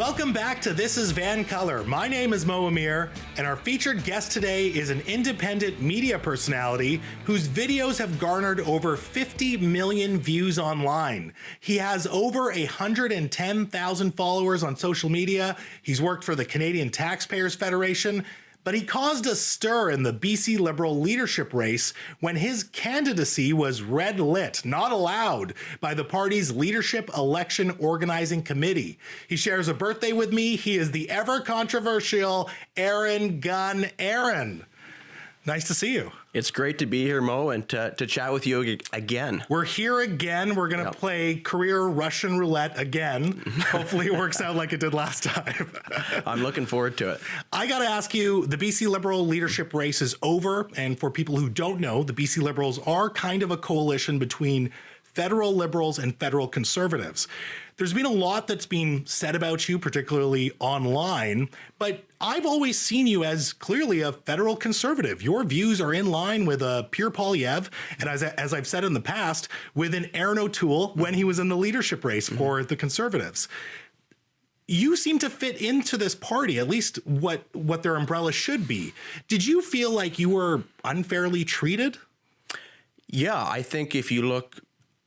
Welcome back to This is VANCOLOUR. My name is Mo Amir, and our featured guest today is an independent media personality whose videos have garnered over 50 million views online. He has over 110,000 followers on social media. He's worked for the Canadian Taxpayers Federation, but he caused a stir in the BC Liberal leadership race when his candidacy was red lit, not allowed, by the party's Leadership Election Organizing Committee. He shares a birthday with me. He is the ever controversial Aaron Gunn. Aaron, nice to see you. It's great to be here, Mo, and to chat with you again. We're here again. We're going to play career Russian roulette again. Hopefully it works out like it did last time. I'm looking forward to it. I got to ask you, the BC Liberal leadership race is over. And for people who don't know, the BC Liberals are kind of a coalition between federal Liberals and federal Conservatives. There's been a lot that's been said about you, particularly online, but I've always seen you as clearly a federal Conservative. Your views are in line with Pierre Poilievre, and as I've said in the past, with an Aaron O'Toole when he was in the leadership race for the Conservatives. You seem to fit into this party, at least what their umbrella should be. Did you feel like you were unfairly treated? Yeah, I think if you look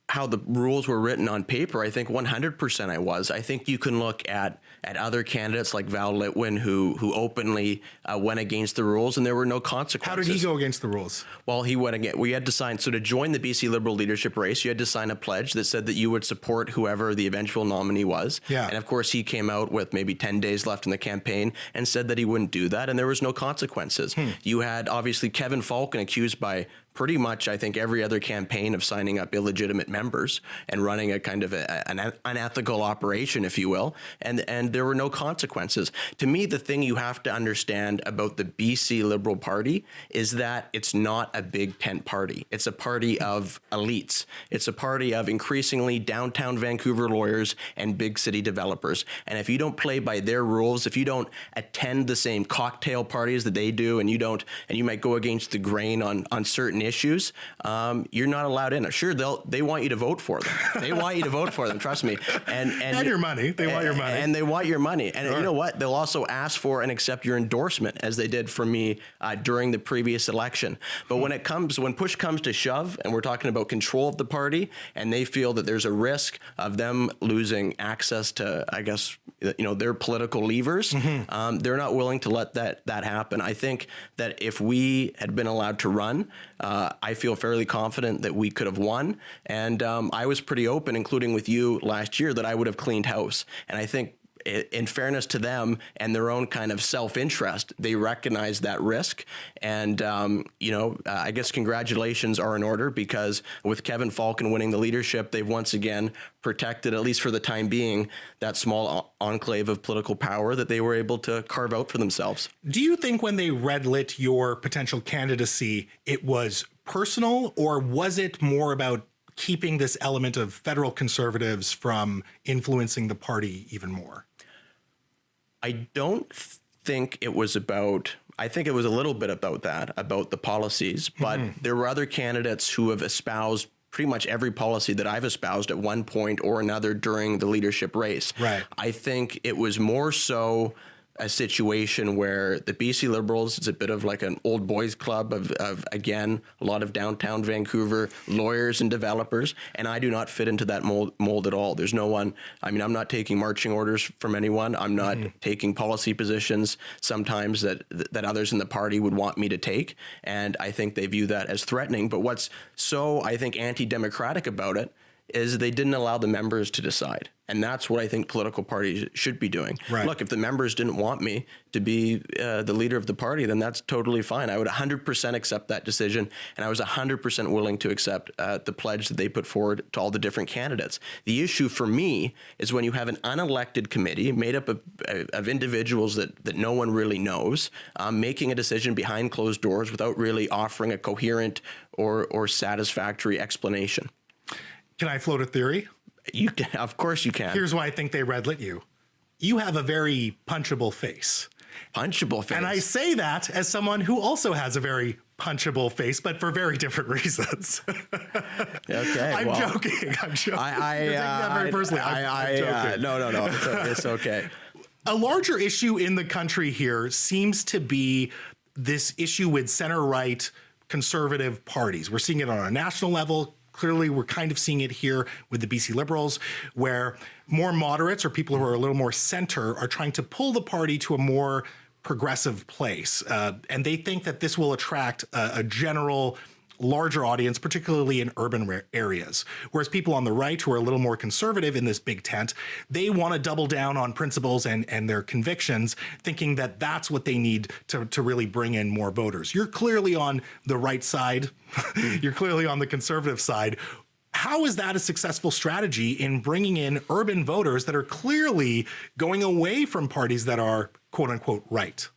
how the rules were written on paper, I think 100% I was. I think you can look at other candidates like Val Litwin who openly went against the rules, and there were no consequences. How did he go against the rules? Well, he went against. We had to sign. So to join the BC Liberal leadership race, you had to sign a pledge that said that you would support whoever the eventual nominee was. Yeah. And of course, he came out with maybe 10 days left in the campaign and said that he wouldn't do that, and there was no consequences. You had obviously Kevin Falcon accused by pretty much, I think, every other campaign of signing up illegitimate members and running a kind of an unethical operation, if you will, and there were no consequences. To me, the thing you have to understand about the BC Liberal Party is that it's not a big tent party. It's a party of elites. It's a party of increasingly downtown Vancouver lawyers and big city developers. And if you don't play by their rules, if you don't attend the same cocktail parties that they do, and you might go against the grain on certain issues, you're not allowed in. Sure, they want you to vote for them. They want you to vote for them. Trust me. And your money. They want your money. And they want your money. And sure. You know what? They'll also ask for and accept your endorsement, as they did for me during the previous election. But when push comes to shove, and we're talking about control of the party, and they feel that there's a risk of them losing access to, I guess, their political levers, they're not willing to let that happen. I think that if we had been allowed to run, I feel fairly confident that we could have won. And I was pretty open, including with you last year, that I would have cleaned house. And I think, in fairness to them and their own kind of self-interest, they recognize that risk. And, I guess congratulations are in order, because with Kevin Falcon winning the leadership, they've once again protected, at least for the time being, that small enclave of political power that they were able to carve out for themselves. Do you think when they red lit your potential candidacy, it was personal, or was it more about keeping this element of federal Conservatives from influencing the party even more? I don't think it was about, I think it was a little bit about that, about the policies, but there were other candidates who have espoused pretty much every policy that I've espoused at one point or another during the leadership race. Right. I think it was more so a situation where the BC Liberals is a bit of like an old boys club of again, a lot of downtown Vancouver lawyers and developers, and I do not fit into that mold at all. There's no one, I'm not taking marching orders from anyone. I'm not taking policy positions sometimes that others in the party would want me to take, and I think they view that as threatening. But what's so, I think, anti-democratic about it is they didn't allow the members to decide. And that's what I think political parties should be doing. Right. Look, if the members didn't want me to be the leader of the party, then that's totally fine. I would 100% accept that decision, and I was 100% willing to accept the pledge that they put forward to all the different candidates. The issue for me is when you have an unelected committee made up of individuals that no one really knows, making a decision behind closed doors without really offering a coherent or satisfactory explanation. Can I float a theory? You can, of course you can. Here's why I think they red lit you. You have a very punchable face. Punchable face. And I say that as someone who also has a very punchable face, but for very different reasons. Okay. I'm joking. You're taking that very personally. I'm joking. No. It's okay. A larger issue in the country here seems to be this issue with center-right conservative parties. We're seeing it on a national level. Clearly, we're kind of seeing it here with the BC Liberals, where more moderates or people who are a little more center are trying to pull the party to a more progressive place. And they think that this will attract a general larger audience, particularly in urban areas. Whereas people on the right who are a little more conservative in this big tent, they want to double down on principles and their convictions, thinking that that's what they need to really bring in more voters. You're clearly on the right side. You're clearly on the conservative side. How is that a successful strategy in bringing in urban voters that are clearly going away from parties that are quote unquote right?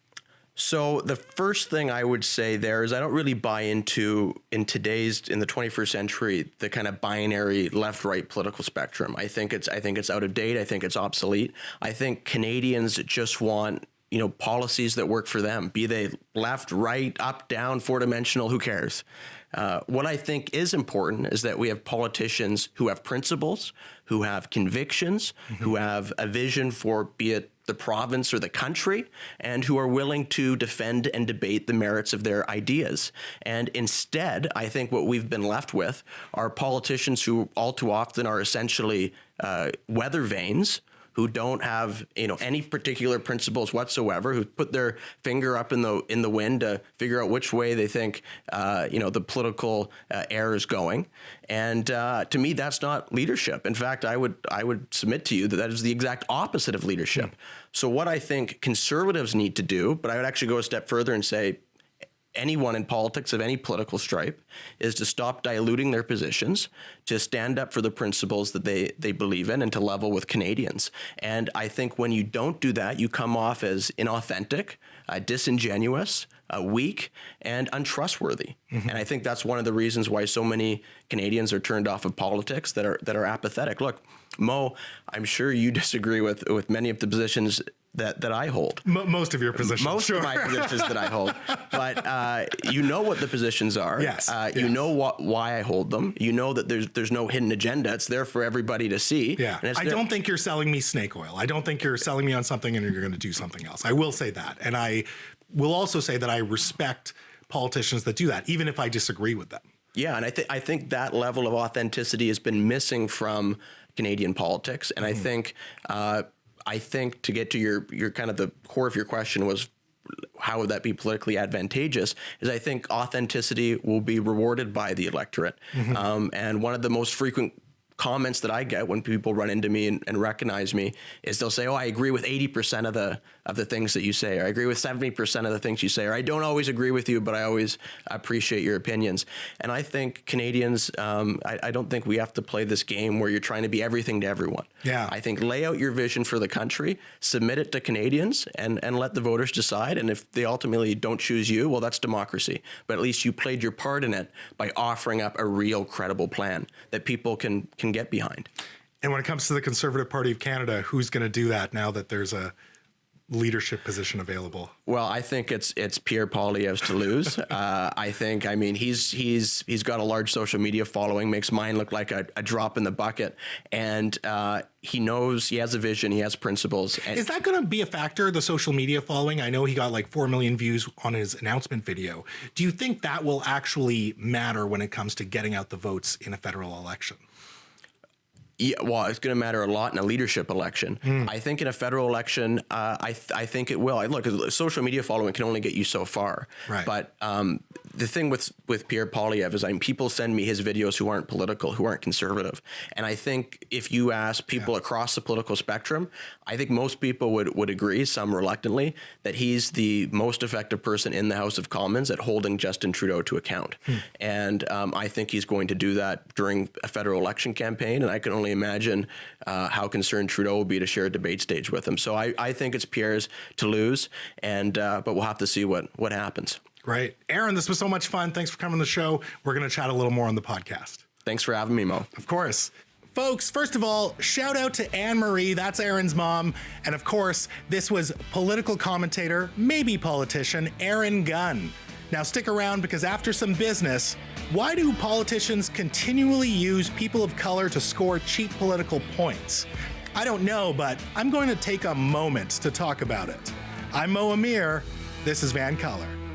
So the first thing I would say there is I don't really buy into in the 21st century, the kind of binary left-right political spectrum. I think it's out of date. I think it's obsolete. I think Canadians just want, policies that work for them, be they left, right, up, down, four-dimensional, who cares? What I think is important is that we have politicians who have principles, who have convictions, who have a vision for, be it the province or the country, and who are willing to defend and debate the merits of their ideas. And instead, I think what we've been left with are politicians who all too often are essentially weather vanes, who don't have any particular principles whatsoever, who put their finger up in the wind to figure out which way they think the political air is going. And to me, that's not leadership. In fact, I would submit to you that is the exact opposite of leadership. So what I think conservatives need to do, but I would actually go a step further and say anyone in politics of any political stripe, is to stop diluting their positions, to stand up for the principles that they believe in, and to level with Canadians. And I think when you don't do that, you come off as inauthentic, disingenuous, weak, and untrustworthy. And I think that's one of the reasons why so many Canadians are turned off of politics, that are apathetic. Look, Mo, I'm sure you disagree with many of the positions that I hold. Most of your positions. Most of my positions that I hold. But you know what the positions are. Yes. You know why I hold them. You know that there's no hidden agenda. It's there for everybody to see. Yeah. I don't think you're selling me snake oil. I don't think you're selling me on something and you're going to do something else. I will say that. And I will also say that I respect politicians that do that, even if I disagree with them. Yeah, and I think that level of authenticity has been missing from Canadian politics. And I think to get to your kind of the core of your question was, how would that be politically advantageous, is I think authenticity will be rewarded by the electorate. And one of the most frequent comments that I get when people run into me and recognize me is they'll say, oh, I agree with 80% of the things that you say, or I agree with 70% of the things you say, or I don't always agree with you, but I always appreciate your opinions. And I think Canadians, I don't think we have to play this game where you're trying to be everything to everyone. Yeah. I think lay out your vision for the country, submit it to Canadians, and let the voters decide. And if they ultimately don't choose you, well, that's democracy. But at least you played your part in it by offering up a real credible plan that people can get behind. And when it comes to the Conservative Party of Canada, who's going to do that now that there's a leadership position available? Well, I think it's Pierre Poilievre's to lose. I mean, he's got a large social media following, makes mine look like a drop in the bucket, and he knows, he has a vision, he has principles. And is that going to be a factor, the social media following? I know he got like 4 million views on his announcement video. Do you think that will actually matter when it comes to getting out the votes in a federal election? Yeah, well, it's going to matter a lot in a leadership election. I think in a federal election, I think it will. Look, social media following can only get you so far. Right. But the thing with Pierre Poilievre is, people send me his videos who aren't political, who aren't conservative. And I think if you ask people across the political spectrum, I think most people would agree, some reluctantly, that he's the most effective person in the House of Commons at holding Justin Trudeau to account. And I think he's going to do that during a federal election campaign. And I can only imagine how concerned Trudeau will be to share a debate stage with him. So I think it's Pierre's to lose, and but we'll have to see what happens. Great. Aaron, this was so much fun. Thanks for coming on the show. We're going to chat a little more on the podcast. Thanks for having me, Mo. Of course. Folks, first of all, shout out to Anne-Marie, that's Aaron's mom. And of course, this was political commentator, maybe politician, Aaron Gunn. Now stick around, because after some business, why do politicians continually use people of color to score cheap political points? I don't know, but I'm going to take a moment to talk about it. I'm Mo Amir. This is VANCOLOUR.